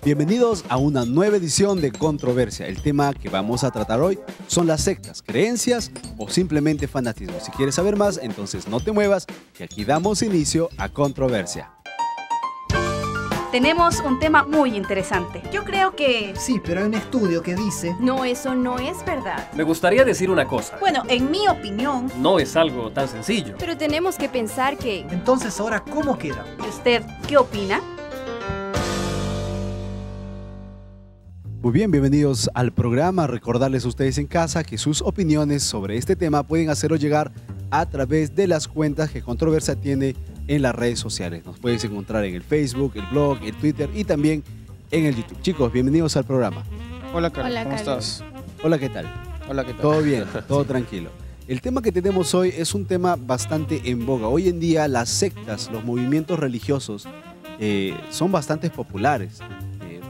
Bienvenidos a una nueva edición de Controversia. El tema que vamos a tratar hoy son las sectas, creencias o simplemente fanatismo. Si quieres saber más, entonces no te muevas, que aquí damos inicio a Controversia. Tenemos un tema muy interesante. Yo creo que... Sí, pero hay un estudio que dice... No, eso no es verdad. Me gustaría decir una cosa. Bueno, en mi opinión... No es algo tan sencillo. Pero tenemos que pensar que... Entonces, ¿ahora cómo queda? ¿Y usted qué opina? Muy bien, bienvenidos al programa. Recordarles a ustedes en casa que sus opiniones sobre este tema pueden hacerlo llegar a través de las cuentas que Controversia tiene en las redes sociales. Nos puedes encontrar en el Facebook, el blog, el Twitter y también en el YouTube. Chicos, bienvenidos al programa. Hola, Carlos. Hola, ¿Cómo Carlos. estás? Hola, ¿qué tal? Hola, ¿qué tal? Todo bien, todo tranquilo. El tema que tenemos hoy es un tema bastante en boga. Hoy en día las sectas, los movimientos religiosos son bastante populares.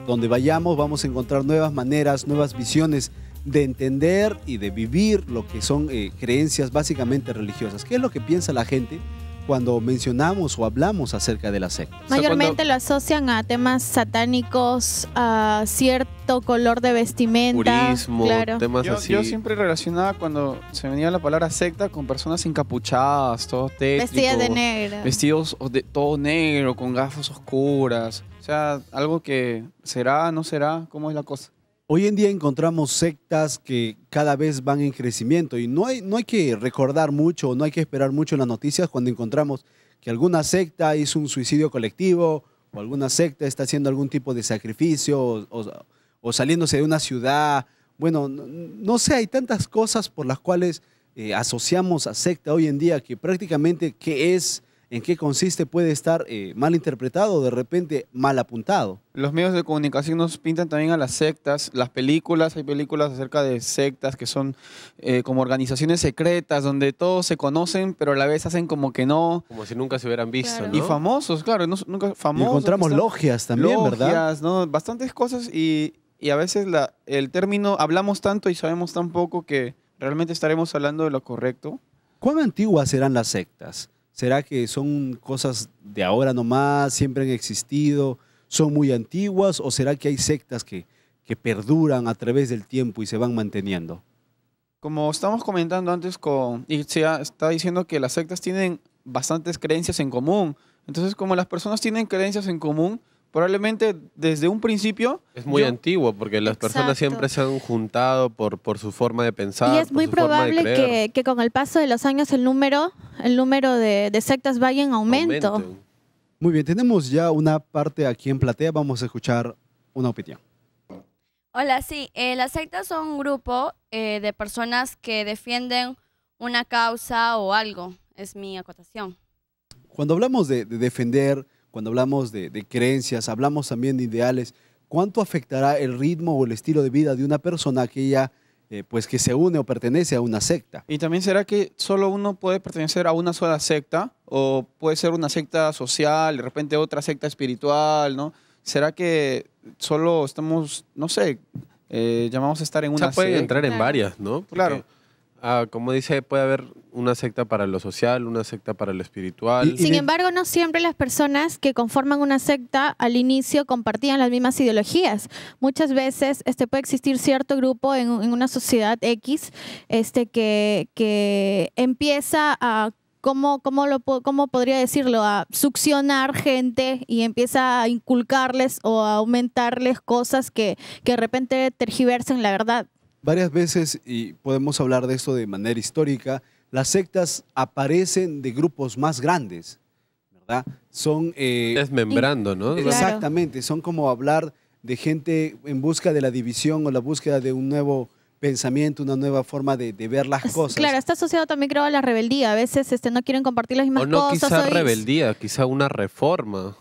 Donde vayamos vamos a encontrar nuevas maneras, nuevas visiones de entender y de vivir lo que son creencias básicamente religiosas. ¿Qué es lo que piensa la gente cuando mencionamos o hablamos acerca de la secta? Mayormente lo asocian a temas satánicos, a cierto color de vestimenta. Purismo, claro. temas Yo, así. yo siempre relacionaba cuando se venía la palabra secta con personas encapuchadas, todos tétricos. Vestidas de negro. Vestidos de todo negro, con gafas oscuras. O sea, algo que será, no será, ¿cómo es la cosa? Hoy en día encontramos sectas que cada vez van en crecimiento y no hay que recordar mucho, no hay que esperar mucho en las noticias cuando encontramos que alguna secta hizo un suicidio colectivo o alguna secta está haciendo algún tipo de sacrificio o saliéndose de una ciudad. Bueno, no sé, hay tantas cosas por las cuales asociamos a secta hoy en día que prácticamente qué es, en qué consiste puede estar mal interpretado o de repente mal apuntado. Los medios de comunicación nos pintan también a las sectas, las películas, hay películas acerca de sectas que son como organizaciones secretas donde todos se conocen pero a la vez hacen como que no. Como si nunca se hubieran visto, Claro. ¿no? Y famosos, claro, nunca Y famosos. encontramos que están- logias también, ¿verdad? logias, ¿no? Bastantes cosas y a veces el término hablamos tanto y sabemos tan poco que realmente estaremos hablando de lo correcto. ¿Cuán antiguas serán las sectas? ¿Será que son cosas de ahora nomás, siempre han existido, son muy antiguas o será que hay sectas que perduran a través del tiempo y se van manteniendo? Como estamos comentando antes y se está diciendo que las sectas tienen bastantes creencias en común. Entonces, como las personas tienen creencias en común, probablemente desde un principio... Es muy yo- antiguo porque las personas Exacto. siempre se han juntado por su forma de pensar. Y es por muy su forma de probable creer. que con el paso de los años el número de sectas vaya en aumento. Aumenten. Muy bien, tenemos ya una parte aquí en platea, vamos a escuchar una opinión. Hola, sí, las sectas son un grupo de personas que defienden una causa o algo, es mi acotación. Cuando hablamos de defender, cuando hablamos de creencias, hablamos también de ideales, ¿cuánto afectará el ritmo o el estilo de vida de una persona que ella, pues que se une o pertenece a una secta? Y también será que solo uno puede pertenecer a una sola secta o puede ser una secta social, de repente otra secta espiritual, ¿no? ¿Será que solo estamos, no sé, llamamos a estar en O una sea, pueden secta? entrar en Claro. varias, ¿no? Porque, Claro. como dice, puede haber una secta para lo social, una secta para lo espiritual. Y Sin de- embargo, no siempre las personas que conforman una secta al inicio compartían las mismas ideologías. Muchas veces puede existir cierto grupo en una sociedad X que empieza a, ¿cómo podría decirlo? A succionar gente y empieza a inculcarles o a aumentarles cosas que de repente tergiversan la verdad. Varias veces, y podemos hablar de esto de manera histórica, las sectas aparecen de grupos más grandes, ¿verdad? Son... Desmembrando, ¿no? Claro. Exactamente, son como hablar de gente en busca de la división o la búsqueda de un nuevo pensamiento, una nueva forma de ver las cosas. Claro, está asociado también creo a la rebeldía. A veces no quieren compartir las mismas O no cosas. quizá hoy- rebeldía, quizá una reforma.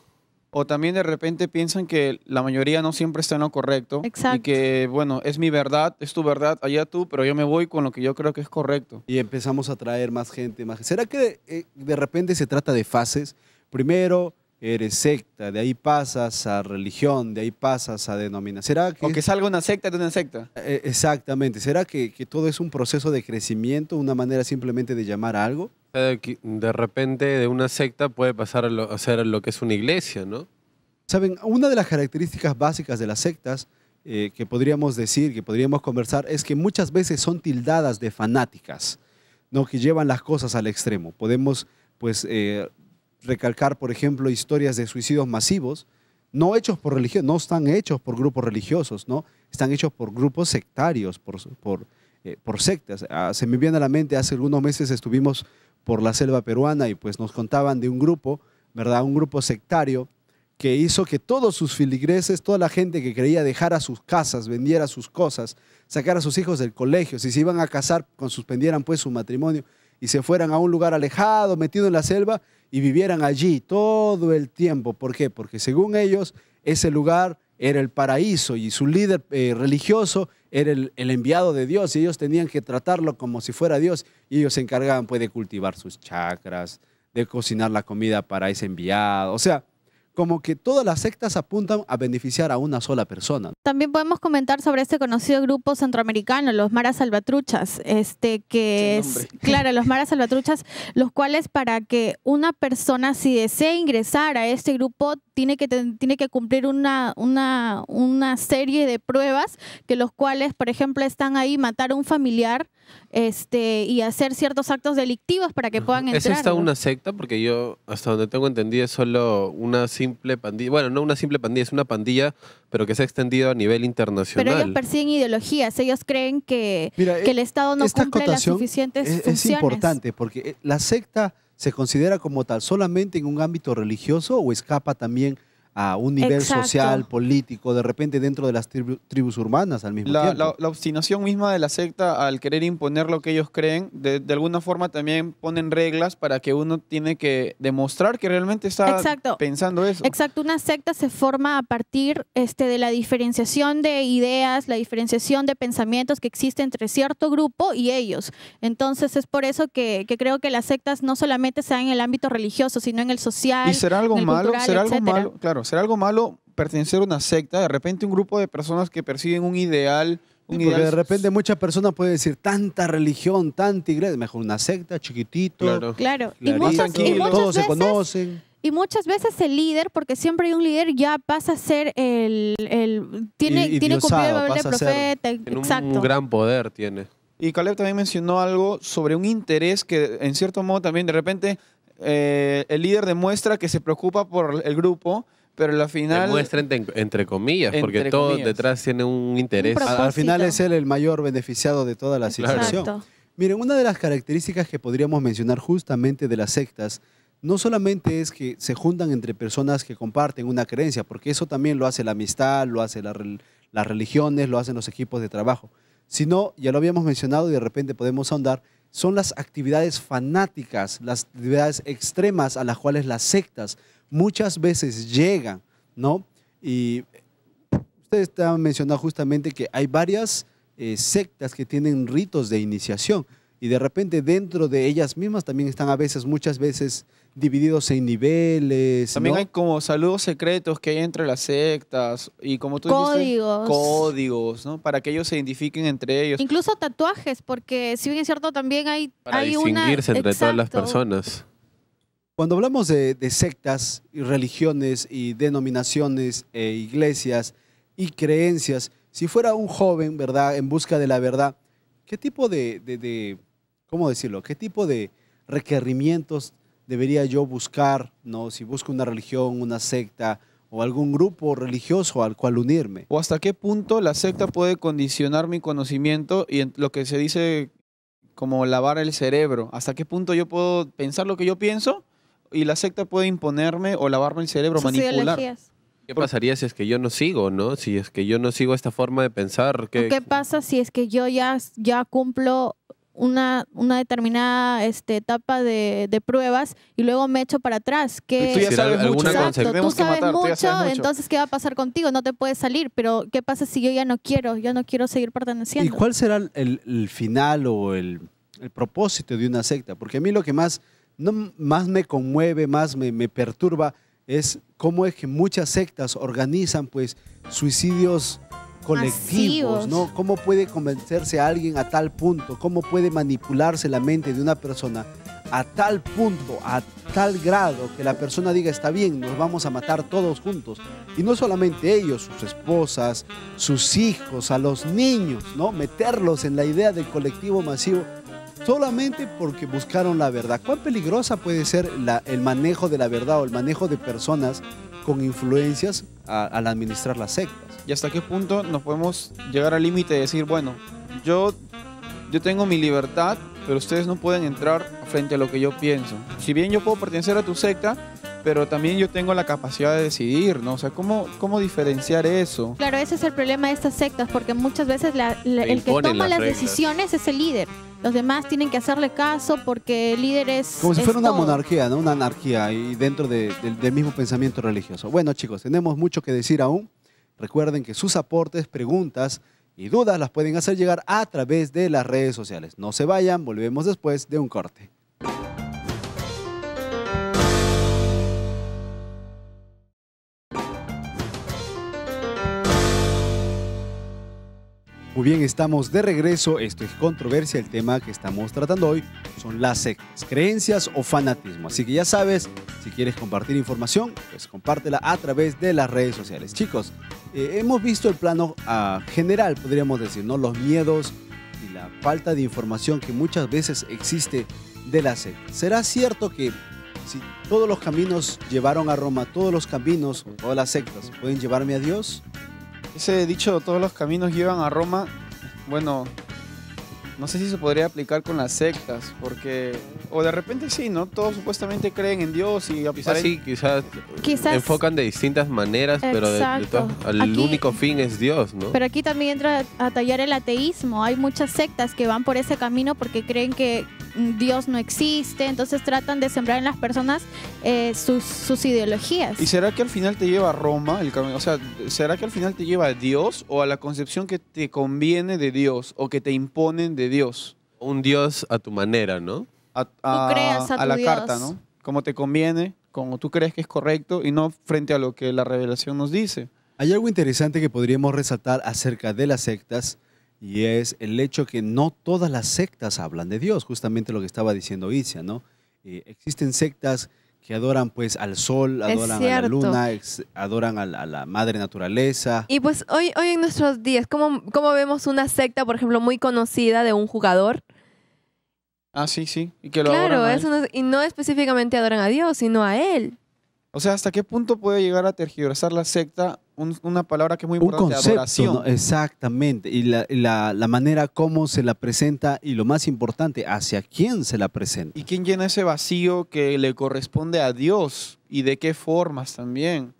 O también de repente piensan que la mayoría no siempre está en lo correcto. Exacto. Y que, bueno, es mi verdad, es tu verdad, allá tú, pero yo me voy con lo que yo creo que es correcto. Y empezamos a traer más gente, más. ¿Será que de repente se trata de fases? Primero eres secta, de ahí pasas a religión, de ahí pasas a denominación. ¿Será que O que salga una secta de una secta. exactamente, ¿será que todo es un proceso de crecimiento, una manera simplemente de llamar a algo? De repente de una secta puede pasar a ser lo que es una iglesia, ¿no? Saben, una de las características básicas de las sectas que podríamos decir, que podríamos conversar, es que muchas veces son tildadas de fanáticas, ¿no? Que llevan las cosas al extremo. Podemos, pues, recalcar, por ejemplo, historias de suicidios masivos, no hechos por religión, no están hechos por grupos religiosos, ¿no? Están hechos por grupos sectarios, por sectas. Se me viene a la mente, hace algunos meses estuvimos por la selva peruana y pues nos contaban de un grupo, ¿verdad? Un grupo sectario que hizo que todos sus filigreses, toda la gente que creía dejara sus casas, vendiera sus cosas, sacara a sus hijos del colegio, si se iban a casar, suspendieran pues su matrimonio y se fueran a un lugar alejado, metido en la selva y vivieran allí todo el tiempo. ¿Por qué? Porque según ellos ese lugar era el paraíso y su líder religioso era el enviado de Dios y ellos tenían que tratarlo como si fuera Dios y ellos se encargaban pues de cultivar sus chakras, de cocinar la comida para ese enviado. O sea, como que todas las sectas apuntan a beneficiar a una sola persona. También podemos comentar sobre este conocido grupo centroamericano, los Maras Salvatruchas, que es, claro, los Maras Salvatruchas, los cuales para que una persona si desea ingresar a este grupo tiene que cumplir una serie de pruebas, que los cuales, por ejemplo, están ahí matar a un familiar y hacer ciertos actos delictivos para que puedan entrar. ¿Es esta una secta? Porque yo, hasta donde tengo entendido, es solo una simple pandilla. Bueno, no una simple pandilla, es una pandilla, pero que se ha extendido a nivel internacional. Pero ellos persiguen ideologías. Ellos creen que el Estado no cumple las suficientes funciones. Es importante porque la secta se considera como tal solamente en un ámbito religioso o escapa también a un nivel social, político, de repente dentro de las tribus urbanas al mismo tiempo. La obstinación misma de la secta al querer imponer lo que ellos creen, de alguna forma también ponen reglas para que uno tiene que demostrar que realmente está pensando eso. Exacto, una secta se forma a partir de la diferenciación de ideas, la diferenciación de pensamientos que existe entre cierto grupo y ellos. Entonces es por eso que creo que las sectas no solamente se dan en el ámbito religioso, sino en el social, ¿y será algo en el malo? cultural, ¿Será algo etcétera? malo? Claro, ¿será algo malo pertenecer a una secta? De repente un grupo de personas que persiguen un ideal. Porque de repente muchas personas pueden decir tanta religión, tanta iglesia, mejor una secta, chiquitito. Claro. Y muchas todos se conocen. Y muchas veces el líder, porque siempre hay un líder, ya pasa a ser tiene cumplido el papel de profeta. Exacto. Un gran poder tiene. Y Caleb también mencionó algo sobre un interés que en cierto modo también de repente el líder demuestra que se preocupa por el grupo, pero al final... Demuestra entre comillas, porque todo detrás tiene un interés. Al final es él el mayor beneficiado de toda la situación. Exacto. Miren, una de las características que podríamos mencionar justamente de las sectas no solamente es que se juntan entre personas que comparten una creencia, porque eso también lo hace la amistad, lo hace las religiones, lo hacen los equipos de trabajo, sino, ya lo habíamos mencionado y de repente podemos ahondar, son las actividades fanáticas, las actividades extremas a las cuales las sectas muchas veces llegan, ¿no? Y ustedes estaban mencionando justamente que hay varias sectas que tienen ritos de iniciación y de repente dentro de ellas mismas también están muchas veces divididos en niveles. También ¿no? hay como saludos secretos que hay entre las sectas y como tú dijiste, códigos, ¿no? Para que ellos se identifiquen entre ellos. Incluso tatuajes, porque si bien es cierto también hay distinguirse entre todas las personas. Cuando hablamos de sectas y religiones y denominaciones e iglesias y creencias, si fuera un joven, ¿verdad?, en busca de la verdad, ¿qué tipo ¿cómo decirlo? ¿Qué tipo de requerimientos debería yo buscar, ¿no? Si busco una religión, una secta o algún grupo religioso al cual unirme? ¿O hasta qué punto la secta puede condicionar mi conocimiento y en lo que se dice como lavar el cerebro? ¿Hasta qué punto yo puedo pensar lo que yo pienso y la secta puede imponerme o lavarme el cerebro, manipular? ¿Qué pasaría si es que yo no sigo, no? Si es que yo no sigo esta forma de pensar. ¿Qué pasa si es que yo ya cumplo una determinada etapa de pruebas y luego me echo para atrás? Tú ya sabes mucho. Tú sabes mucho, entonces ¿qué va a pasar contigo? No te puedes salir, pero ¿qué pasa si yo ya no quiero seguir perteneciendo? ¿Y cuál será el final o el propósito de una secta? Porque a mí lo que más me conmueve, más me perturba, es cómo es que muchas sectas organizan pues suicidios colectivos, ¿no? ¿Cómo puede convencerse a alguien a tal punto? ¿Cómo puede manipularse la mente de una persona a tal punto, a tal grado que la persona diga, está bien, nos vamos a matar todos juntos. Y no solamente ellos, sus esposas, sus hijos, a los niños, ¿no? Meterlos en la idea del colectivo masivo solamente porque buscaron la verdad. ¿Cuán peligrosa puede ser el manejo de la verdad o el manejo de personas con influencias al administrar las sectas? ¿Y hasta qué punto nos podemos llegar al límite de decir, bueno, yo tengo mi libertad, pero ustedes no pueden entrar frente a lo que yo pienso? Si bien yo puedo pertenecer a tu secta, pero también yo tengo la capacidad de decidir, ¿no? O sea, ¿cómo diferenciar eso? Claro, ese es el problema de estas sectas, porque muchas veces el que toma las decisiones es el líder. Los demás tienen que hacerle caso porque el líder es como si fuera una todo. monarquía, ¿no? Una anarquía y dentro del mismo pensamiento religioso. Bueno, chicos, tenemos mucho que decir aún. Recuerden que sus aportes, preguntas y dudas las pueden hacer llegar a través de las redes sociales. No se vayan, volvemos después de un corte. Muy bien, estamos de regreso. Esto es Controversia. El tema que estamos tratando hoy son las sectas, creencias o fanatismo. Así que ya sabes, si quieres compartir información, pues compártela a través de las redes sociales. Chicos, hemos visto el plano general, podríamos decir, ¿no? Los miedos y la falta de información que muchas veces existe de las sectas. ¿Será cierto que si todos los caminos llevaron a Roma, todos los caminos, todas las sectas pueden llevarme a Dios? Ese dicho, todos los caminos llevan a Roma, bueno, no sé si se podría aplicar con las sectas, porque, o de repente sí, ¿no? Todos supuestamente creen en Dios y Quizás sí, quizás enfocan de distintas maneras, pero el único fin es Dios, ¿no? Pero aquí también entra a tallar el ateísmo. Hay muchas sectas que van por ese camino porque creen que Dios no existe, entonces tratan de sembrar en las personas sus ideologías. ¿Y será que al final te lleva a Roma el camino? O sea, ¿será que al final te lleva a Dios o a la concepción que te conviene de Dios o que te imponen de Dios? Un Dios a tu manera, ¿no? Tú creas a tu la Dios. carta, ¿no? Como te conviene, como tú crees que es correcto y no frente a lo que la revelación nos dice. Hay algo interesante que podríamos resaltar acerca de las sectas y es el hecho que no todas las sectas hablan de Dios, justamente lo que estaba diciendo Itzia, ¿no? Existen sectas que adoran pues al sol, adoran a la luna, adoran a la madre naturaleza. Y pues hoy en nuestros días, ¿cómo vemos una secta, por ejemplo, muy conocida de un jugador? Ah, sí, sí. Y que lo Claro, adoran a él. eso y no específicamente adoran a Dios, sino a él. O sea, ¿hasta qué punto puede llegar a tergiversar la secta una palabra que es muy Un importante, concepto, adoración? ¿no? Exactamente, y la manera como se la presenta y lo más importante, hacia quién se la presenta. ¿Y quién llena ese vacío que le corresponde a Dios? ¿Y de qué formas también?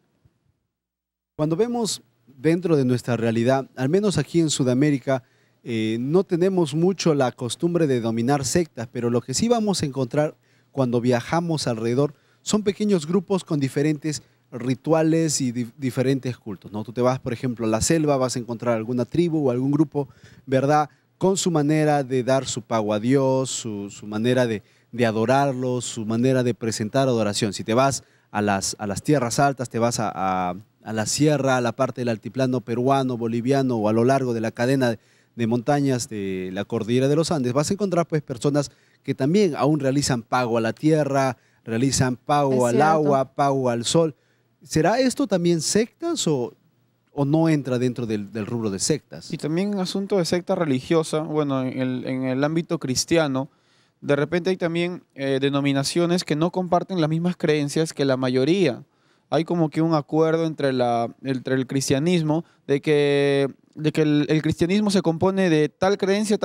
Cuando vemos dentro de nuestra realidad, al menos aquí en Sudamérica, no tenemos mucho la costumbre de dominar sectas, pero lo que sí vamos a encontrar cuando viajamos alrededor son pequeños grupos con diferentes rituales y diferentes cultos, ¿no? Tú te vas, por ejemplo, a la selva, vas a encontrar alguna tribu o algún grupo, ¿verdad? Con su manera de dar su pago a Dios, su manera de adorarlo, su manera de presentar adoración. Si te vas a las tierras altas, te vas a la sierra, a la parte del altiplano peruano, boliviano o a lo largo de la cadena de montañas de la cordillera de los Andes, vas a encontrar pues personas que también aún realizan pago a la tierra, realizan pago al agua, pago al sol. ¿Será esto también sectas o no entra dentro del rubro de sectas? Y también asunto de secta religiosa, bueno, en el ámbito cristiano, de repente hay también denominaciones que no comparten las mismas creencias que la mayoría. Hay como que un acuerdo entre el cristianismo de que el cristianismo se compone de tal creencia y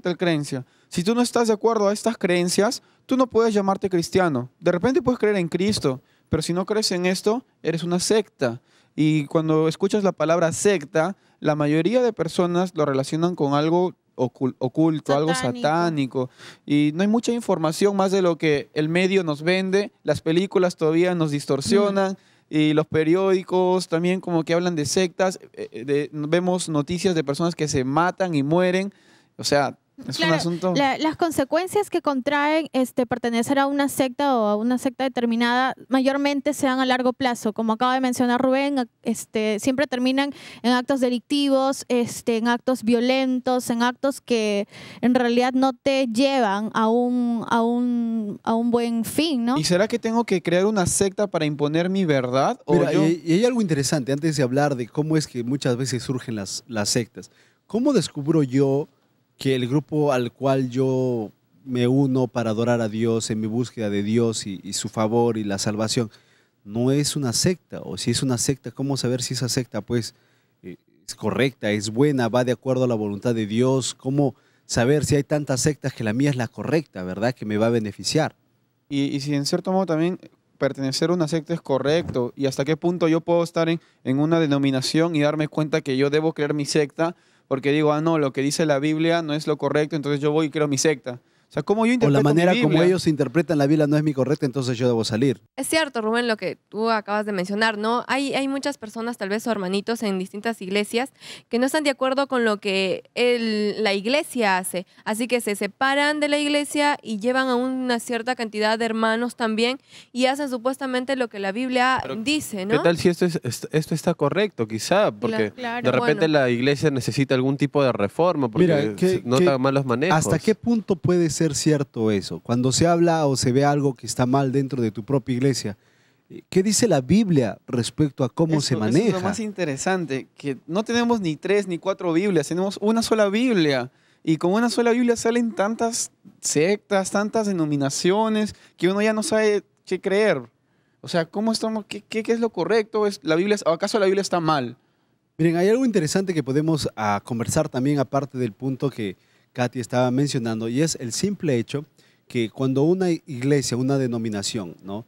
tal creencia. Si tú no estás de acuerdo a estas creencias, tú no puedes llamarte cristiano. De repente puedes creer en Cristo, pero si no crees en esto, eres una secta. Y cuando escuchas la palabra secta, la mayoría de personas lo relacionan con algo oculto, algo satánico. Y no hay mucha información más de lo que el medio nos vende. Las películas todavía nos distorsionan. Y los periódicos también como que hablan de sectas. Vemos noticias de personas que se matan y mueren. O sea, Es un Claro, asunto... las consecuencias que contraen pertenecer a una secta o a una secta determinada mayormente se dan a largo plazo. Como acaba de mencionar Rubén, siempre terminan en actos delictivos, en actos violentos, en actos que en realidad no te llevan a un buen fin, ¿no? ¿Y será que tengo que crear una secta para imponer mi verdad? ¿O Mira, yo? y hay algo interesante antes de hablar de cómo es que muchas veces surgen las sectas. ¿Cómo descubro yo que el grupo al cual yo me uno para adorar a Dios en mi búsqueda de Dios y su favor y la salvación no es una secta? O si es una secta, ¿cómo saber si esa secta pues es correcta, es buena, va de acuerdo a la voluntad de Dios? ¿Cómo saber si hay tantas sectas que la mía es la correcta, verdad, que me va a beneficiar? Y si en cierto modo también pertenecer a una secta es correcto, y hasta qué punto yo puedo estar en una denominación y darme cuenta que yo debo crear mi secta, porque digo, no, lo que dice la Biblia no es lo correcto, entonces yo voy y creo mi secta. O sea, ¿cómo yo O interpreto la manera mi como Biblia? ellos interpretan la Biblia no es mi correcta, entonces yo debo salir. Es cierto, Rubén, lo que tú acabas de mencionar, ¿no? Hay muchas personas, tal vez o hermanitos en distintas iglesias, que no están de acuerdo con lo que la iglesia hace. Así que se separan de la iglesia y llevan a una cierta cantidad de hermanos también y hacen supuestamente lo que la Biblia Pero, dice, ¿no? ¿Qué tal si esto está correcto, quizá? Porque Claro, de repente bueno. la iglesia necesita algún tipo de reforma porque Mira, se nota malos manejos. ¿Hasta qué punto puede ser cierto eso? Cuando se habla o se ve algo que está mal dentro de tu propia iglesia, ¿qué dice la Biblia respecto a cómo se Eso es maneja? lo más interesante, que no tenemos ni 3 ni 4 Biblias, tenemos una sola Biblia. Y con una sola Biblia salen tantas sectas, tantas denominaciones, que uno ya no sabe qué creer. O sea, ¿cómo estamos? ¿Qué es lo correcto? ¿Acaso la Biblia está mal? Miren, hay algo interesante que podemos conversar también aparte del punto que Katy estaba mencionando, y es el simple hecho que cuando una iglesia, una denominación, ¿no?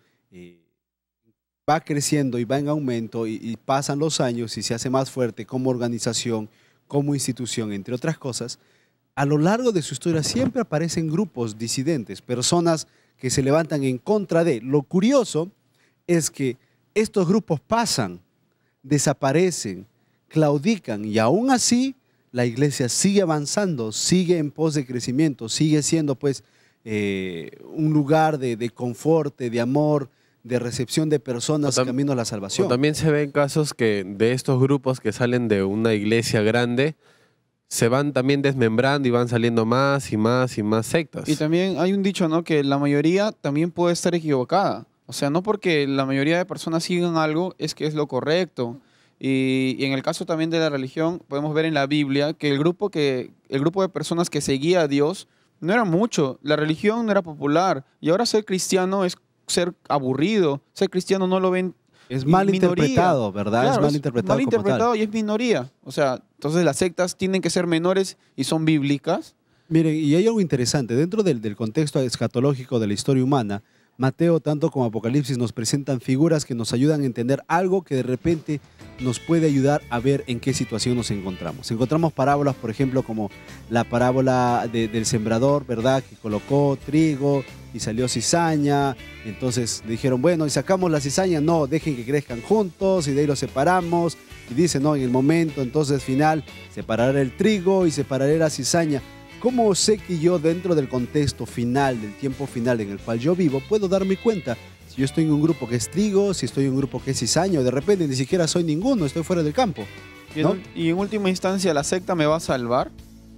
Va creciendo y va en aumento y pasan los años y se hace más fuerte como organización, como institución, entre otras cosas, a lo largo de su historia siempre aparecen grupos disidentes, personas que se levantan en contra de. Lo curioso es que estos grupos pasan, desaparecen, claudican y aún así la iglesia sigue avanzando, sigue en pos de crecimiento, sigue siendo pues un lugar de confort, de amor, de recepción de personas camino a la salvación. O también se ven casos que de estos grupos que salen de una iglesia grande se van también desmembrando y van saliendo más y más y más sectas. Y también hay un dicho, ¿no? Que la mayoría también puede estar equivocada. O sea, no porque la mayoría de personas sigan algo es que es lo correcto. Y en el caso también de la religión, podemos ver en la Biblia que el grupo de personas que seguía a Dios no era mucho. La religión no era popular. Y ahora ser cristiano es ser aburrido. Ser cristiano no lo ven. Es mal minoría. interpretado, ¿verdad? Claro, es mal interpretado. Mal interpretado y es minoría. O sea, entonces las sectas tienen que ser menores y son bíblicas. Miren, y hay algo interesante. Dentro del contexto escatológico de la historia humana, Mateo, tanto como Apocalipsis, nos presentan figuras que nos ayudan a entender algo que de repente nos puede ayudar a ver en qué situación nos encontramos. Encontramos parábolas, por ejemplo, como la parábola del sembrador, ¿verdad? Que colocó trigo y salió cizaña. Entonces dijeron, bueno, ¿y sacamos la cizaña? No, dejen que crezcan juntos y de ahí los separamos. Y dice, no, en el momento entonces final, separaré el trigo y separaré la cizaña. ¿Cómo sé que yo dentro del contexto final, del tiempo final en el cual yo vivo, puedo darme cuenta si yo estoy en un grupo que es trigo, si estoy en un grupo que es cizaña, o de repente ni siquiera soy ninguno, estoy fuera del campo? ¿No? Y en última instancia, ¿la secta me va a salvar?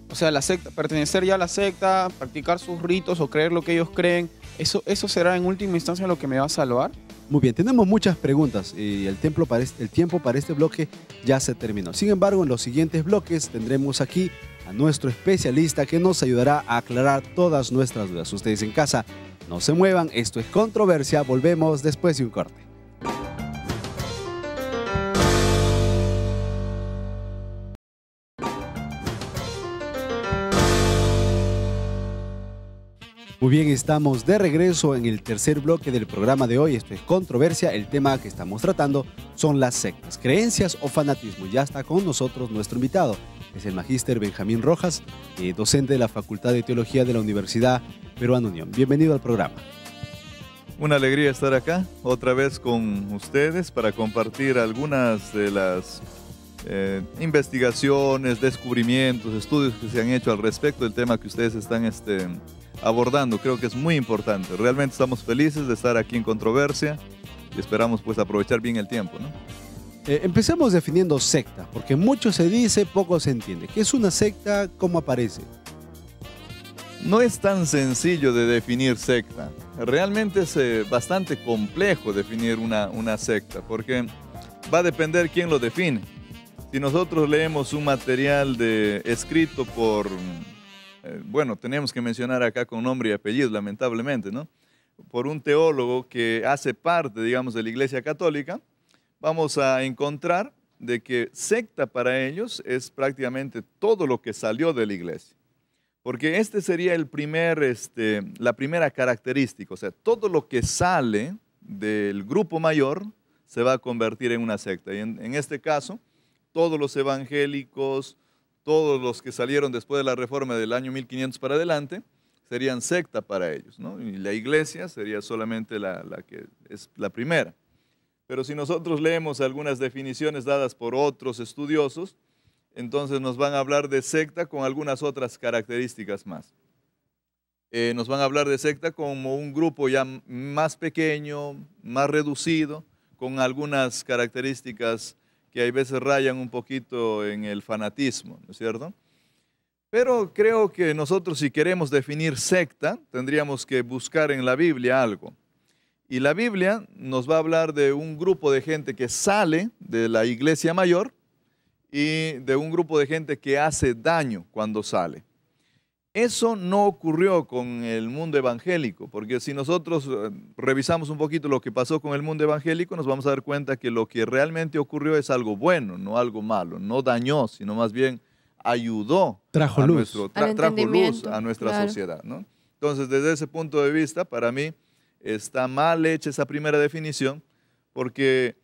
O sea, la secta, pertenecer ya a la secta, practicar sus ritos o creer lo que ellos creen, ¿eso será en última instancia lo que me va a salvar? Muy bien, tenemos muchas preguntas y el tiempo para este bloque ya se terminó. Sin embargo, en los siguientes bloques tendremos aquí a nuestro especialista que nos ayudará a aclarar todas nuestras dudas. Ustedes en casa, no se muevan, esto es Controversia, volvemos después de un corte. Muy bien, estamos de regreso en el tercer bloque del programa de hoy. Esto es Controversia. El tema que estamos tratando son las sectas, creencias o fanatismo. Ya está con nosotros nuestro invitado. Es el magíster Benjamín Rojas, docente de la Facultad de Teología de la Universidad Peruana Unión. Bienvenido al programa. Una alegría estar acá otra vez con ustedes para compartir algunas de las investigaciones, descubrimientos, estudios que se han hecho al respecto del tema que ustedes están abordando. Creo que es muy importante. Realmente estamos felices de estar aquí en Controversia y esperamos pues aprovechar bien el tiempo, ¿no? Empecemos definiendo secta, porque mucho se dice, poco se entiende. ¿Qué es una secta? ¿Cómo aparece? No es tan sencillo de definir secta. Realmente es bastante complejo definir una secta, porque va a depender quién lo define. Si nosotros leemos un material escrito por, bueno, tenemos que mencionar acá con nombre y apellido, lamentablemente, ¿no? Por un teólogo que hace parte, digamos, de la Iglesia Católica, vamos a encontrar de que secta para ellos es prácticamente todo lo que salió de la Iglesia. Porque este sería la primera característica, o sea, todo lo que sale del grupo mayor se va a convertir en una secta. Y en este caso, todos los evangélicos, todos los que salieron después de la Reforma del año 1500 para adelante, serían secta para ellos, ¿no? Y la Iglesia sería solamente la que es la primera. Pero si nosotros leemos algunas definiciones dadas por otros estudiosos, entonces nos van a hablar de secta con algunas otras características más. Nos van a hablar de secta como un grupo ya más pequeño, más reducido, con algunas características que a veces rayan un poquito en el fanatismo, ¿no es cierto? Pero creo que nosotros, si queremos definir secta, tendríamos que buscar en la Biblia algo. Y la Biblia nos va a hablar de un grupo de gente que sale de la iglesia mayor y de un grupo de gente que hace daño cuando sale. Eso no ocurrió con el mundo evangélico, porque si nosotros revisamos un poquito lo que pasó con el mundo evangélico, nos vamos a dar cuenta que lo que realmente ocurrió es algo bueno, no algo malo. No dañó, sino más bien ayudó. Trajo luz a nuestra sociedad, ¿no? Entonces, desde ese punto de vista, para mí, está mal hecha esa primera definición, porque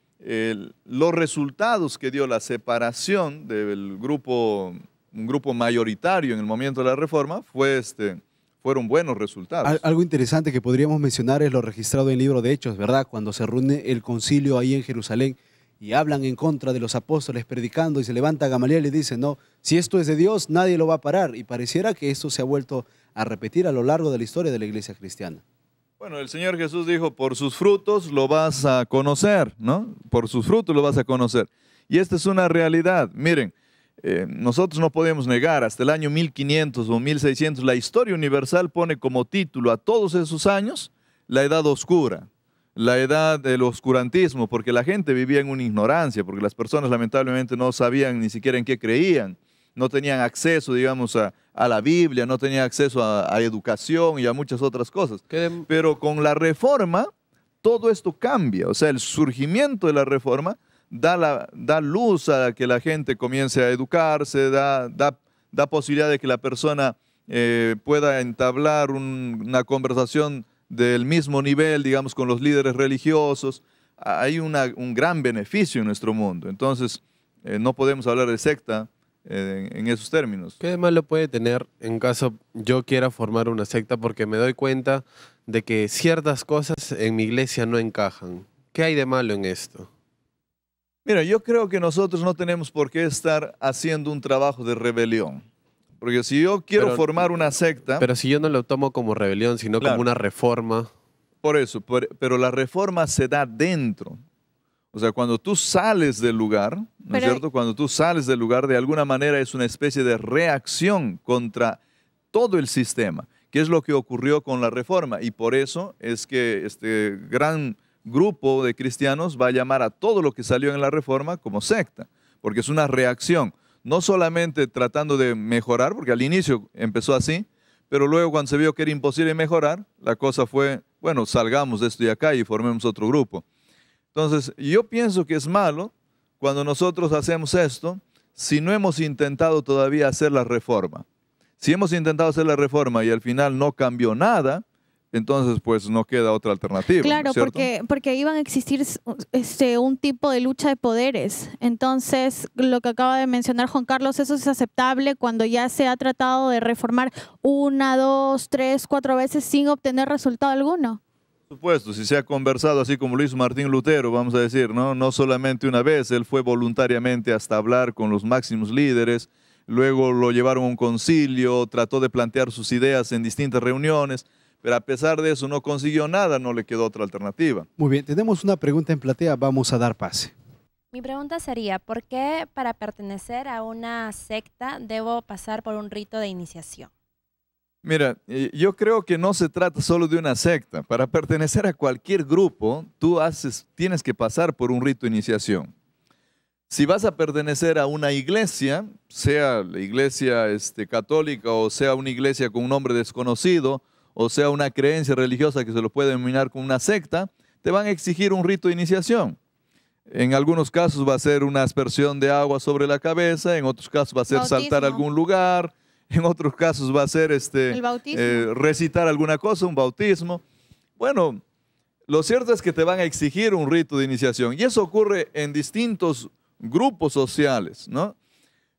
los resultados que dio la separación del grupo, un grupo mayoritario en el momento de la Reforma, fueron buenos resultados. Algo interesante que podríamos mencionar es lo registrado en el libro de Hechos, ¿verdad? Cuando se reúne el concilio ahí en Jerusalén y hablan en contra de los apóstoles predicando, y se levanta Gamaliel y dice, no, si esto es de Dios, nadie lo va a parar. Y pareciera que esto se ha vuelto a repetir a lo largo de la historia de la iglesia cristiana. Bueno, el Señor Jesús dijo, por sus frutos lo vas a conocer, ¿no? Por sus frutos lo vas a conocer. Y esta es una realidad. Miren, nosotros no podemos negar, hasta el año 1500 o 1600, la historia universal pone como título a todos esos años la edad oscura, la edad del oscurantismo, porque la gente vivía en una ignorancia, porque las personas lamentablemente no sabían ni siquiera en qué creían. No tenían acceso, digamos, a la Biblia, no tenían acceso a educación y a muchas otras cosas. Pero con la Reforma, todo esto cambia. O sea, el surgimiento de la Reforma da luz a que la gente comience a educarse, da posibilidad de que la persona pueda entablar una conversación del mismo nivel, digamos, con los líderes religiosos. Hay un gran beneficio en nuestro mundo. Entonces, no podemos hablar de secta en esos términos. ¿Qué de malo puede tener en caso yo quiera formar una secta porque me doy cuenta de que ciertas cosas en mi iglesia no encajan? ¿Qué hay de malo en esto? Mira, yo creo que nosotros no tenemos por qué estar haciendo un trabajo de rebelión. Porque si yo quiero formar una secta... Pero si yo no lo tomo como rebelión, sino como una reforma... Por eso, pero la reforma se da dentro. O sea, cuando tú sales del lugar, ¿no es cierto? Cuando tú sales del lugar, de alguna manera es una especie de reacción contra todo el sistema, que es lo que ocurrió con la Reforma. Y por eso es que este gran grupo de cristianos va a llamar a todo lo que salió en la Reforma como secta, porque es una reacción, no solamente tratando de mejorar, porque al inicio empezó así, pero luego cuando se vio que era imposible mejorar, la cosa fue, bueno, salgamos de esto y acá y formemos otro grupo. Entonces, yo pienso que es malo cuando nosotros hacemos esto si no hemos intentado todavía hacer la reforma. Si hemos intentado hacer la reforma y al final no cambió nada, entonces pues no queda otra alternativa. Claro, ¿no es cierto? porque iban a existir un tipo de lucha de poderes. Entonces, lo que acaba de mencionar Juan Carlos, eso es aceptable cuando ya se ha tratado de reformar 1, 2, 3, 4 veces sin obtener resultado alguno. Por supuesto, si se ha conversado así como lo hizo Martín Lutero, vamos a decir, ¿no? No solamente una vez, él fue voluntariamente hasta hablar con los máximos líderes, luego lo llevaron a un concilio, trató de plantear sus ideas en distintas reuniones, pero a pesar de eso no consiguió nada, no le quedó otra alternativa. Muy bien, tenemos una pregunta en platea, vamos a dar pase. Mi pregunta sería, ¿por qué para pertenecer a una secta debo pasar por un rito de iniciación? Mira, yo creo que no se trata solo de una secta. Para pertenecer a cualquier grupo, tienes que pasar por un rito de iniciación. Si vas a pertenecer a una iglesia, sea la iglesia católica o sea una iglesia con un nombre desconocido, o sea una creencia religiosa que se lo puede denominar como una secta, te van a exigir un rito de iniciación. En algunos casos va a ser una aspersión de agua sobre la cabeza, en otros casos va a ser Bautismo. saltar a algún lugar, en otros casos va a ser El bautismo. recitar alguna cosa, un bautismo. Bueno, lo cierto es que te van a exigir un rito de iniciación y eso ocurre en distintos grupos sociales, ¿no?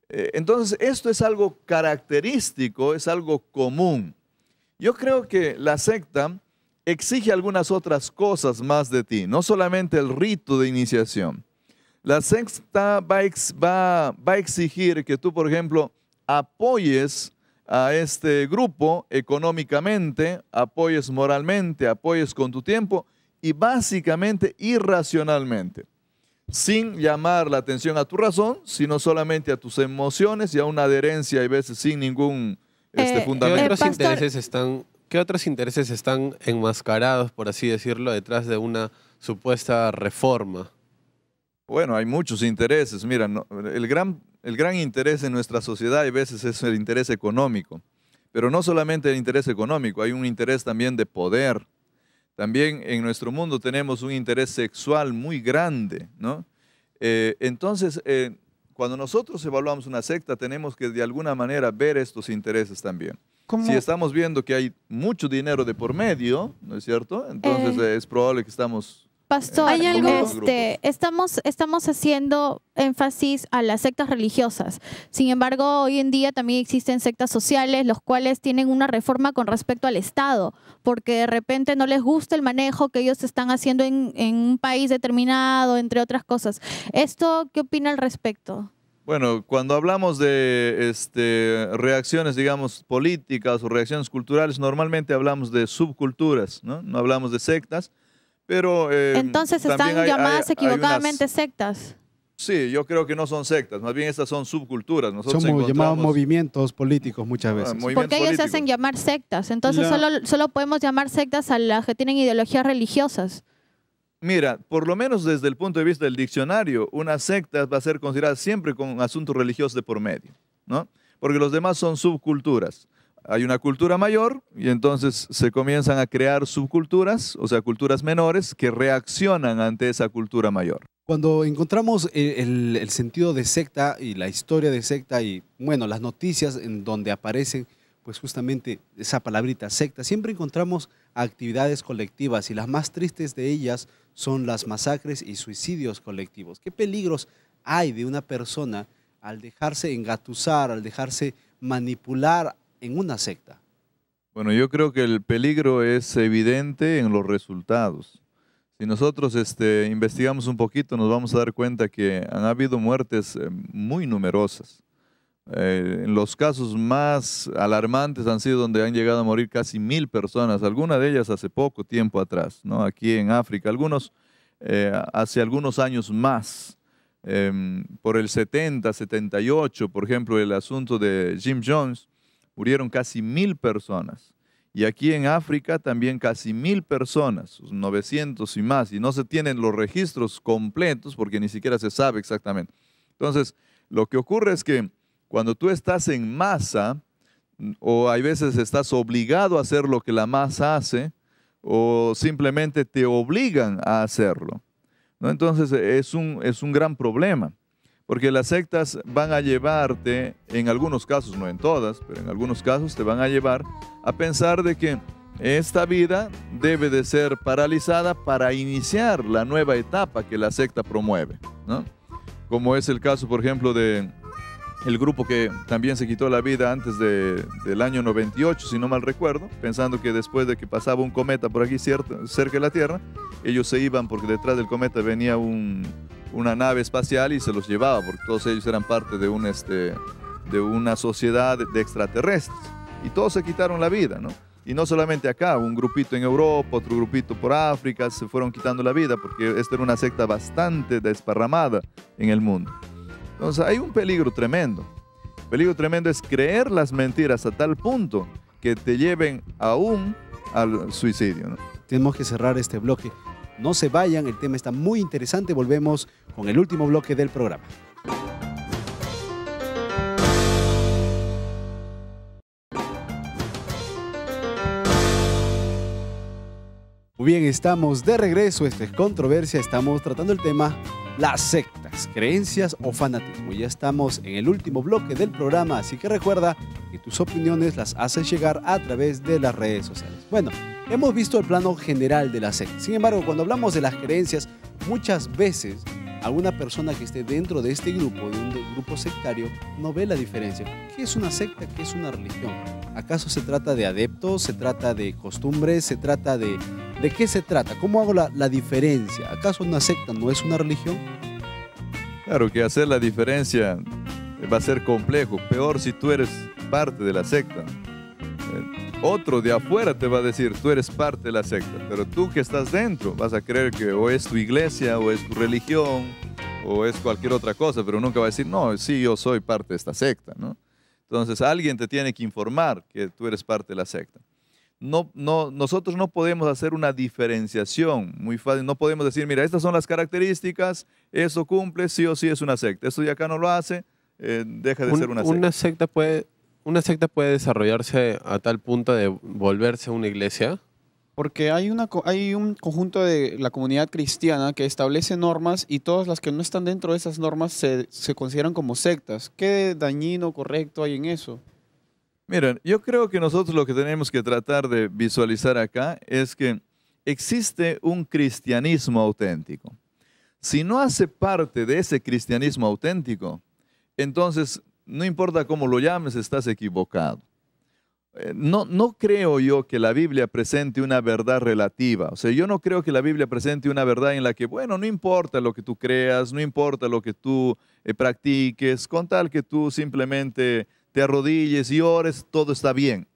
Entonces, esto es algo característico, es algo común. Yo creo que la secta exige algunas otras cosas más de ti, no solamente el rito de iniciación. La secta va a exigir que tú, por ejemplo, apoyes a este grupo económicamente, apoyes moralmente, apoyes con tu tiempo y básicamente irracionalmente, sin llamar la atención a tu razón, sino solamente a tus emociones y a una adherencia a veces sin ningún fundamento. ¿Qué otros intereses están enmascarados, por así decirlo, detrás de una supuesta reforma? Bueno, hay muchos intereses. Mira, el gran interés en nuestra sociedad a veces es el interés económico, pero no solamente el interés económico, hay un interés también de poder. También en nuestro mundo tenemos un interés sexual muy grande, ¿no? Entonces, cuando nosotros evaluamos una secta, tenemos que de alguna manera ver estos intereses también. ¿Cómo? Si estamos viendo que hay mucho dinero de por medio, ¿no es cierto? Entonces es probable que estamos... Pastor, ¿hay algo? estamos haciendo énfasis a las sectas religiosas. Sin embargo, hoy en día también existen sectas sociales, los cuales tienen una reforma con respecto al Estado, porque de repente no les gusta el manejo que ellos están haciendo en un país determinado, entre otras cosas. ¿Esto qué opina al respecto? Bueno, cuando hablamos de reacciones, digamos, políticas o reacciones culturales, normalmente hablamos de subculturas, ¿no? No hablamos de sectas. Pero entonces están llamadas equivocadamente sectas. Sí, yo creo que no son sectas, más bien estas son subculturas. Nosotros Somos llamados movimientos políticos muchas veces. Porque ellos se hacen llamar sectas. Entonces solo podemos llamar sectas a las que tienen ideologías religiosas. Mira, por lo menos desde el punto de vista del diccionario, una secta va a ser considerada siempre con asuntos religiosos de por medio, ¿no? Porque los demás son subculturas. Hay una cultura mayor y entonces se comienzan a crear subculturas, o sea, culturas menores que reaccionan ante esa cultura mayor. Cuando encontramos el sentido de secta y la historia de secta y, bueno, las noticias en donde aparecen, pues justamente esa palabrita secta, siempre encontramos actividades colectivas y las más tristes de ellas son las masacres y suicidios colectivos. ¿Qué peligros hay de una persona al dejarse engatusar, al dejarse manipular en una secta? Bueno, yo creo que el peligro es evidente en los resultados. Si nosotros investigamos un poquito, nos vamos a dar cuenta que han habido muertes muy numerosas. En los casos más alarmantes han sido donde han llegado a morir casi 1000 personas, algunas de ellas hace poco tiempo atrás, ¿no? Aquí en África, algunos hace algunos años más. Por el 70, 78, por ejemplo, el asunto de Jim Jones, murieron casi 1000 personas. Y aquí en África también casi 1000 personas, 900 y más. Y no se tienen los registros completos porque ni siquiera se sabe exactamente. Entonces, lo que ocurre es que cuando tú estás en masa, o hay veces estás obligado a hacer lo que la masa hace, o simplemente te obligan a hacerlo, ¿no? Entonces, es un gran problema. Porque las sectas van a llevarte, en algunos casos, no en todas, pero en algunos casos te van a llevar a pensar de que esta vida debe de ser paralizada para iniciar la nueva etapa que la secta promueve, ¿no? Como es el caso, por ejemplo, de el grupo que también se quitó la vida antes del año 98, si no mal recuerdo, pensando que después de que pasaba un cometa por aquí cerca de la Tierra, ellos se iban porque detrás del cometa venía una nave espacial y se los llevaba, porque todos ellos eran parte de una sociedad de extraterrestres. Y todos se quitaron la vida, ¿no? Y no solamente acá, un grupito en Europa, otro grupito por África, se fueron quitando la vida, porque esta era una secta bastante desparramada en el mundo. Entonces hay un peligro tremendo. El peligro tremendo es creer las mentiras a tal punto que te lleven aún al suicidio, ¿no? Tenemos que cerrar este bloque. No se vayan, el tema está muy interesante. Volvemos con el último bloque del programa. Muy bien, estamos de regreso. Esto es Controversia. Estamos tratando el tema las sectas, creencias o fanatismo. Ya estamos en el último bloque del programa, así que recuerda que tus opiniones las haces llegar a través de las redes sociales. Bueno, hemos visto el plano general de la secta. Sin embargo, cuando hablamos de las creencias, muchas veces alguna persona que esté dentro de este grupo, de un grupo sectario, no ve la diferencia. ¿Qué es una secta? ¿Qué es una religión? ¿Acaso se trata de adeptos? ¿Se trata de costumbres? ¿Se trata de qué se trata? ¿Cómo hago la diferencia? ¿Acaso una secta no es una religión? Claro que hacer la diferencia va a ser complejo. Peor si tú eres parte de la secta. Otro de afuera te va a decir, tú eres parte de la secta, pero tú que estás dentro vas a creer que o es tu iglesia, o es tu religión, o es cualquier otra cosa, pero nunca va a decir, no, sí, yo soy parte de esta secta, ¿no? Entonces alguien te tiene que informar que tú eres parte de la secta. Nosotros no podemos hacer una diferenciación muy fácil, no podemos decir, mira, estas son las características, eso cumple, sí o sí es una secta, esto ya acá no lo hace, deja de ser una secta. ¿Una secta puede desarrollarse a tal punto de volverse una iglesia? Porque hay un conjunto de la comunidad cristiana que establece normas y todas las que no están dentro de esas normas se consideran como sectas. ¿Qué dañino, correcto hay en eso? Miren, yo creo que nosotros lo que tenemos que tratar de visualizar acá es que existe un cristianismo auténtico. Si no hace parte de ese cristianismo auténtico, entonces no importa cómo lo llames, estás equivocado. No creo yo que la Biblia presente una verdad relativa. O sea, yo no creo que la Biblia presente una verdad en la que, bueno, no importa lo que tú creas, no importa lo que tú practiques, con tal que tú simplemente te arrodilles y ores, todo está bien.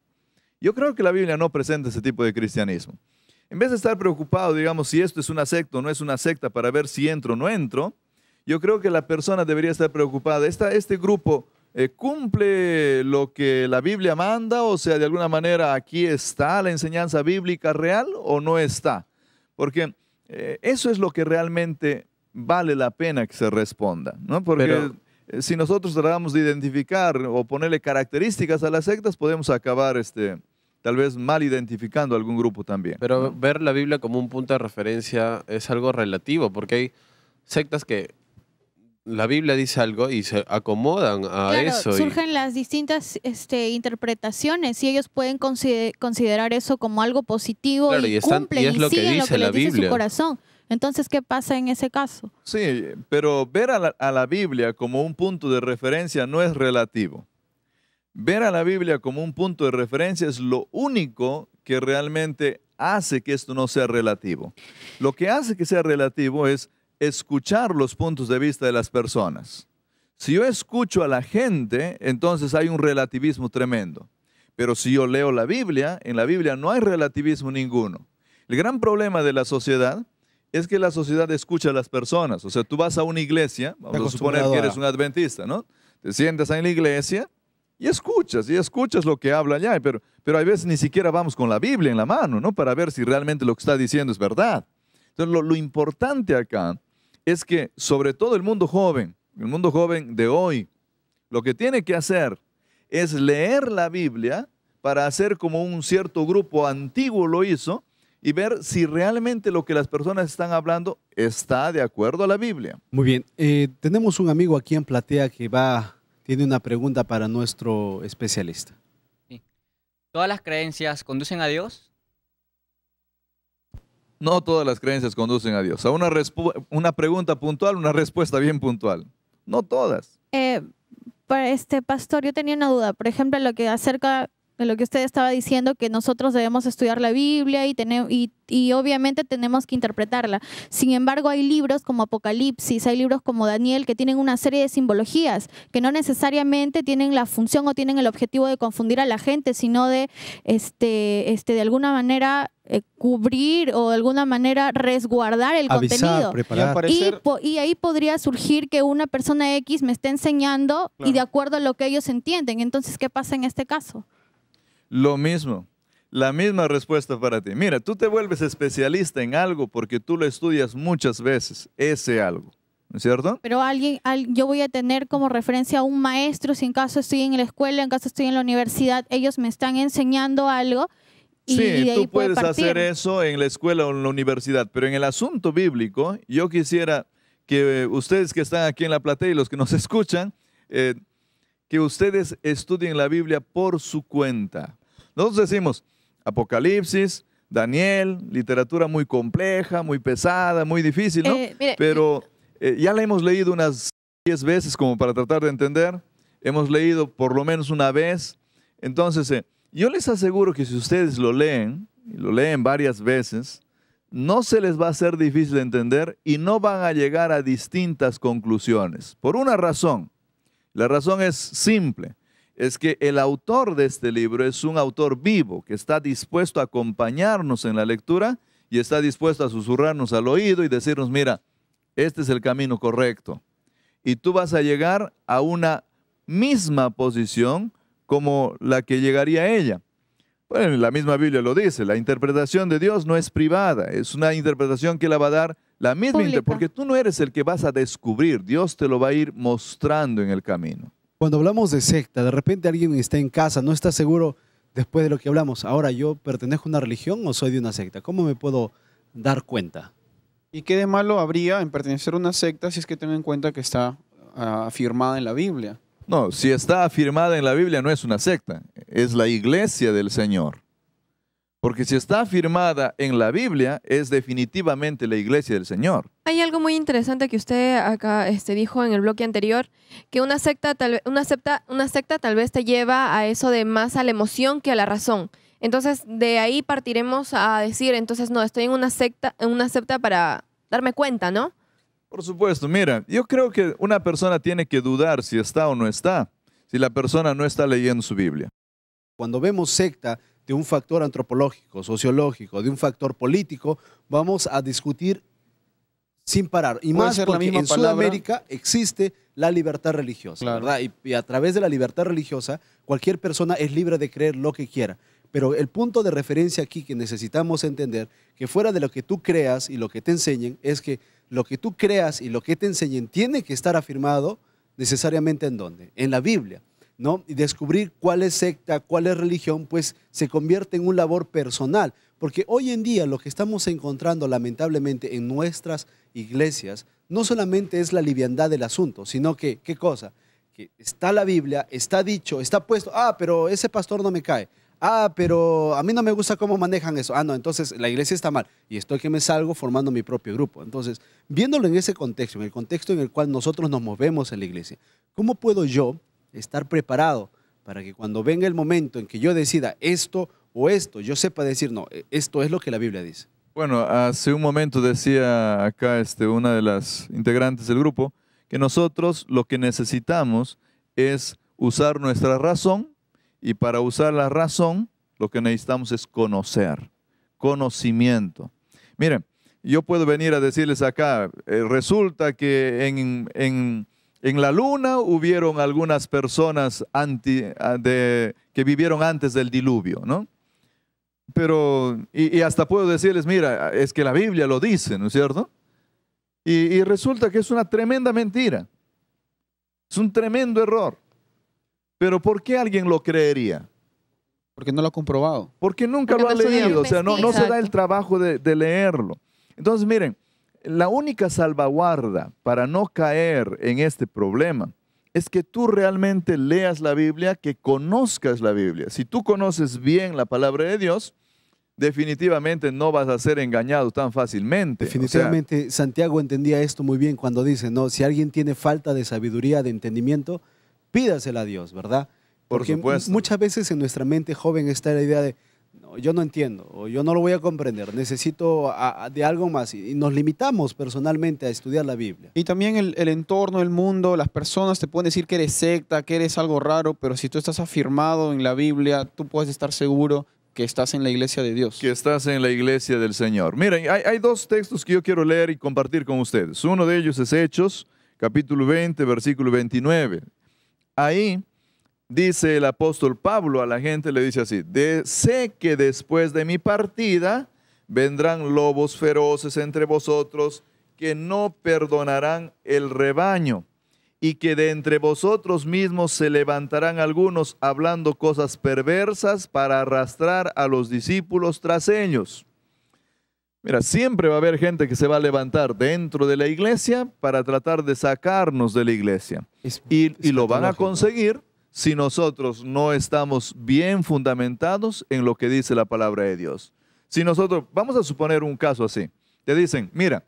Yo creo que la Biblia no presenta ese tipo de cristianismo. En vez de estar preocupado, digamos, si esto es una secta o no es una secta para ver si entro o no entro, yo creo que la persona debería estar preocupada. ¿Este grupo cumple lo que la Biblia manda? O sea, de alguna manera, ¿aquí está la enseñanza bíblica real o no está? Porque eso es lo que realmente vale la pena que se responda, ¿no? Porque si nosotros tratamos de identificar o ponerle características a las sectas, podemos acabar tal vez mal identificando a algún grupo también. Pero ¿no? Ver la Biblia como un punto de referencia es algo relativo, porque hay sectas que la Biblia dice algo y se acomodan a eso. Surgen las distintas interpretaciones y ellos pueden considerar eso como algo positivo, claro, y cumplen y siguen lo que les dice su corazón. Entonces, ¿qué pasa en ese caso? Sí, pero ver a la Biblia como un punto de referencia no es relativo. Ver a la Biblia como un punto de referencia es lo único que realmente hace que esto no sea relativo. Lo que hace que sea relativo es escuchar los puntos de vista de las personas. Si yo escucho a la gente, entonces hay un relativismo tremendo. Pero si yo leo la Biblia, en la Biblia no hay relativismo ninguno. El gran problema de la sociedad es que la sociedad escucha a las personas. O sea, tú vas a una iglesia, vamos a suponer que eres un adventista, ¿no? Te sientas en la iglesia y escuchas lo que habla allá, pero hay veces ni siquiera vamos con la Biblia en la mano, ¿no? Para ver si realmente lo que está diciendo es verdad. Entonces, lo importante acá es que, sobre todo el mundo joven de hoy, lo que tiene que hacer es leer la Biblia para hacer como un cierto grupo antiguo lo hizo y ver si realmente lo que las personas están hablando está de acuerdo a la Biblia. Muy bien. Tenemos un amigo aquí en platea que tiene una pregunta para nuestro especialista. Sí. ¿Todas las creencias conducen a Dios? No todas las creencias conducen a Dios. A una pregunta puntual, una respuesta bien puntual. No todas. Pastor, yo tenía una duda. Por ejemplo, lo que acerca de lo que usted estaba diciendo, que nosotros debemos estudiar la Biblia y obviamente tenemos que interpretarla. Sin embargo, hay libros como Apocalipsis, hay libros como Daniel que tienen una serie de simbologías que no necesariamente tienen la función o tienen el objetivo de confundir a la gente, sino de alguna manera cubrir o de alguna manera resguardar el contenido. Preparar. Y ahí podría surgir que una persona X me esté enseñando y de acuerdo a lo que ellos entienden. Entonces, ¿qué pasa en este caso? Lo mismo, la misma respuesta para ti. Mira, tú te vuelves especialista en algo porque tú lo estudias muchas veces, ese algo, ¿no es cierto? Pero yo voy a tener como referencia a un maestro, si en caso estoy en la escuela, en caso estoy en la universidad, ellos me están enseñando algo y de ahí tú puedes hacer eso en la escuela o en la universidad, pero en el asunto bíblico, yo quisiera que ustedes que están aquí en la platea y los que nos escuchan, que ustedes estudien la Biblia por su cuenta. Nosotros decimos Apocalipsis, Daniel, literatura muy compleja, muy pesada, muy difícil, ¿no? Pero ya la hemos leído unas 10 veces como para tratar de entender. Hemos leído por lo menos una vez. Entonces, yo les aseguro que si ustedes lo leen, y lo leen varias veces, no se les va a hacer difícil de entender y no van a llegar a distintas conclusiones. Por una razón. La razón es simple, es que el autor de este libro es un autor vivo que está dispuesto a acompañarnos en la lectura y está dispuesto a susurrarnos al oído y decirnos, mira, este es el camino correcto. Y tú vas a llegar a una misma posición como la que llegaría ella. Bueno, la misma Biblia lo dice, la interpretación de Dios no es privada, es una interpretación que la va a dar la misma, porque tú no eres el que vas a descubrir, Dios te lo va a ir mostrando en el camino. Cuando hablamos de secta, de repente alguien está en casa, no está seguro después de lo que hablamos, ahora yo pertenezco a una religión o soy de una secta, ¿cómo me puedo dar cuenta? ¿Y qué de malo habría en pertenecer a una secta si es que tengo en cuenta que está afirmada en la Biblia? No, si está afirmada en la Biblia no es una secta, es la iglesia del Señor. Porque si está afirmada en la Biblia, es definitivamente la iglesia del Señor. Hay algo muy interesante que usted acá dijo en el bloque anterior, que una secta tal vez te lleva a eso de más a la emoción que a la razón. Entonces, de ahí partiremos a decir, entonces no, estoy en una secta para darme cuenta, ¿no? Por supuesto, mira, yo creo que una persona tiene que dudar si está o no está, si la persona no está leyendo su Biblia. Cuando vemos secta de un factor antropológico, sociológico, de un factor político, vamos a discutir sin parar. Y más porque en Sudamérica existe la libertad religiosa, ¿verdad? Y a través de la libertad religiosa, cualquier persona es libre de creer lo que quiera. Pero el punto de referencia aquí que necesitamos entender, que fuera de lo que tú creas y lo que te enseñen, es que lo que tú creas y lo que te enseñen tiene que estar afirmado necesariamente ¿en dónde? En la Biblia, ¿no? Y descubrir cuál es secta, cuál es religión, pues se convierte en un labor personal. Porque hoy en día lo que estamos encontrando lamentablemente en nuestras iglesias no solamente es la liviandad del asunto, sino que, ¿qué cosa? Que está la Biblia, está dicho, está puesto, pero ese pastor no me cae. Pero a mí no me gusta cómo manejan eso. No, entonces la iglesia está mal y estoy que me salgo formando mi propio grupo. Entonces, viéndolo en ese contexto, en el contexto en el cual nosotros nos movemos en la iglesia, ¿cómo puedo yo estar preparado para que cuando venga el momento en que yo decida esto o esto, yo sepa decir, no, esto es lo que la Biblia dice? Bueno, hace un momento decía acá una de las integrantes del grupo que nosotros lo que necesitamos es usar nuestra razón. Y para usar la razón, lo que necesitamos es conocer, conocimiento. Miren, yo puedo venir a decirles acá, resulta que en la luna hubieron algunas personas que vivieron antes del diluvio, ¿no? Pero, y hasta puedo decirles, mira, es que la Biblia lo dice, ¿no es cierto? Y resulta que es una tremenda mentira. Es un tremendo error. Pero ¿por qué alguien lo creería? Porque no lo ha comprobado. Porque nunca lo ha leído, o sea, no se da el trabajo de leerlo. Entonces, miren, la única salvaguarda para no caer en este problema es que tú realmente leas la Biblia, que conozcas la Biblia. Si tú conoces bien la palabra de Dios, definitivamente no vas a ser engañado tan fácilmente. Definitivamente, Santiago entendía esto muy bien cuando dice, no, si alguien tiene falta de sabiduría, de entendimiento, pídasela a Dios, ¿verdad? Por Porque supuesto. muchas veces en nuestra mente joven está la idea de, no, yo no entiendo, o yo no lo voy a comprender, necesito de algo más, y nos limitamos personalmente a estudiar la Biblia. Y también el entorno, el mundo, las personas te pueden decir que eres secta, que eres algo raro, pero si tú estás afirmado en la Biblia, tú puedes estar seguro que estás en la iglesia de Dios. Que estás en la iglesia del Señor. Miren, hay dos textos que yo quiero leer y compartir con ustedes. Uno de ellos es Hechos, capítulo 20, versículo 29. Ahí dice el apóstol Pablo a la gente, le dice así: sé que después de mi partida vendrán lobos feroces entre vosotros que no perdonarán el rebaño, y que de entre vosotros mismos se levantarán algunos hablando cosas perversas para arrastrar a los discípulos tras ellos. Mira, siempre va a haber gente que se va a levantar dentro de la iglesia para tratar de sacarnos de la iglesia. Y lo van a conseguir si nosotros no estamos bien fundamentados en lo que dice la palabra de Dios. Si nosotros, vamos a suponer un caso así, te dicen, mira,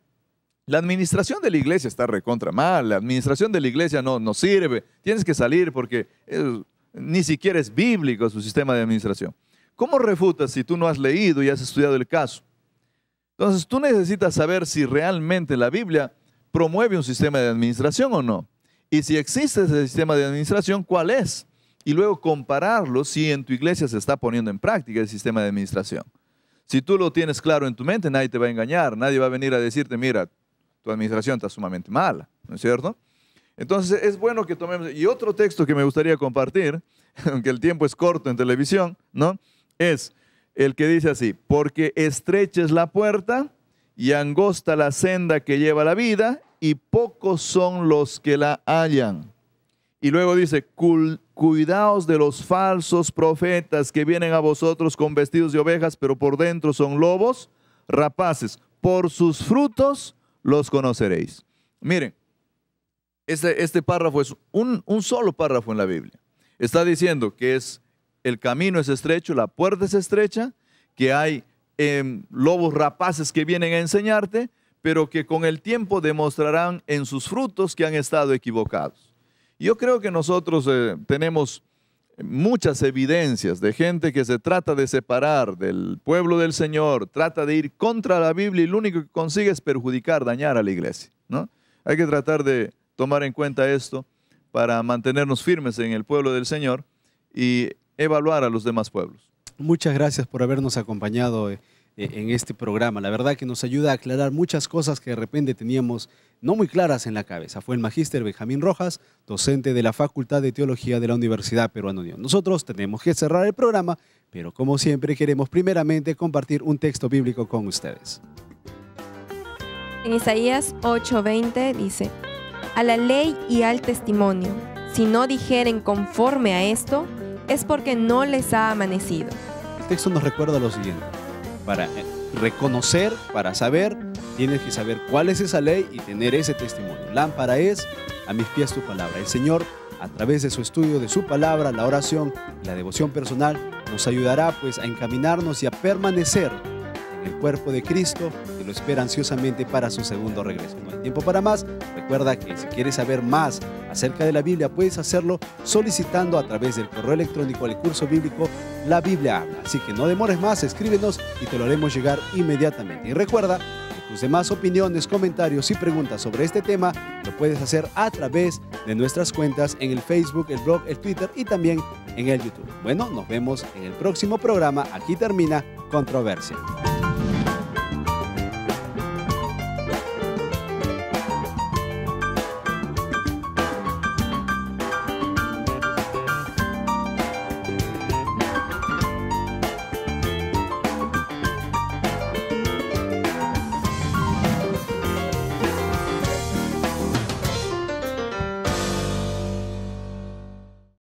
la administración de la iglesia está recontra mal, la administración de la iglesia no sirve, tienes que salir porque ni siquiera es bíblico su sistema de administración. ¿Cómo refutas si tú no has leído y has estudiado el caso? Entonces tú necesitas saber si realmente la Biblia promueve un sistema de administración o no. Y si existe ese sistema de administración, ¿cuál es? Y luego compararlo si en tu iglesia se está poniendo en práctica el sistema de administración. Si tú lo tienes claro en tu mente, nadie te va a engañar, nadie va a venir a decirte, mira, tu administración está sumamente mala, ¿no es cierto? Entonces es bueno que tomemos, y otro texto que me gustaría compartir, aunque el tiempo es corto en televisión, ¿no? Es el que dice así: porque estrecha es la puerta y angosta la senda que lleva a la vida, y pocos son los que la hallan. Y luego dice, cuidaos de los falsos profetas que vienen a vosotros con vestidos de ovejas, pero por dentro son lobos rapaces. Por sus frutos los conoceréis. Miren, este párrafo es un solo párrafo en la Biblia. Está diciendo que el camino es estrecho, la puerta es estrecha, que hay lobos rapaces que vienen a enseñarte, pero que con el tiempo demostrarán en sus frutos que han estado equivocados. Yo creo que nosotros tenemos muchas evidencias de gente que se trata de separar del pueblo del Señor, trata de ir contra la Biblia y lo único que consigue es perjudicar, dañar a la iglesia, ¿no? Hay que tratar de tomar en cuenta esto para mantenernos firmes en el pueblo del Señor y evaluar a los demás pueblos. Muchas gracias por habernos acompañado en este programa. La verdad que nos ayuda a aclarar muchas cosas que de repente teníamos no muy claras en la cabeza. Fue el magíster Benjamín Rojas, docente de la Facultad de Teología de la Universidad Peruana Unión. Nosotros tenemos que cerrar el programa, pero como siempre queremos primeramente compartir un texto bíblico con ustedes. En Isaías 8:20 dice: a la ley y al testimonio, si no dijeren conforme a esto, es porque no les ha amanecido. El texto nos recuerda lo siguiente: para reconocer, para saber, tienes que saber cuál es esa ley y tener ese testimonio. Lámpara es a mis pies tu palabra. El Señor, a través de su estudio de su palabra, la oración, la devoción personal, nos ayudará pues a encaminarnos y a permanecer en el cuerpo de Cristo, que lo espera ansiosamente para su segundo regreso. No hay tiempo para más. Recuerda que si quieres saber más acerca de la Biblia, puedes hacerlo solicitando a través del correo electrónico al curso bíblico La Biblia Habla. Así que no demores más, escríbenos y te lo haremos llegar inmediatamente. Y recuerda que tus demás opiniones, comentarios y preguntas sobre este tema lo puedes hacer a través de nuestras cuentas en el Facebook, el blog, el Twitter y también en el YouTube. Bueno, nos vemos en el próximo programa. Aquí termina Controversia.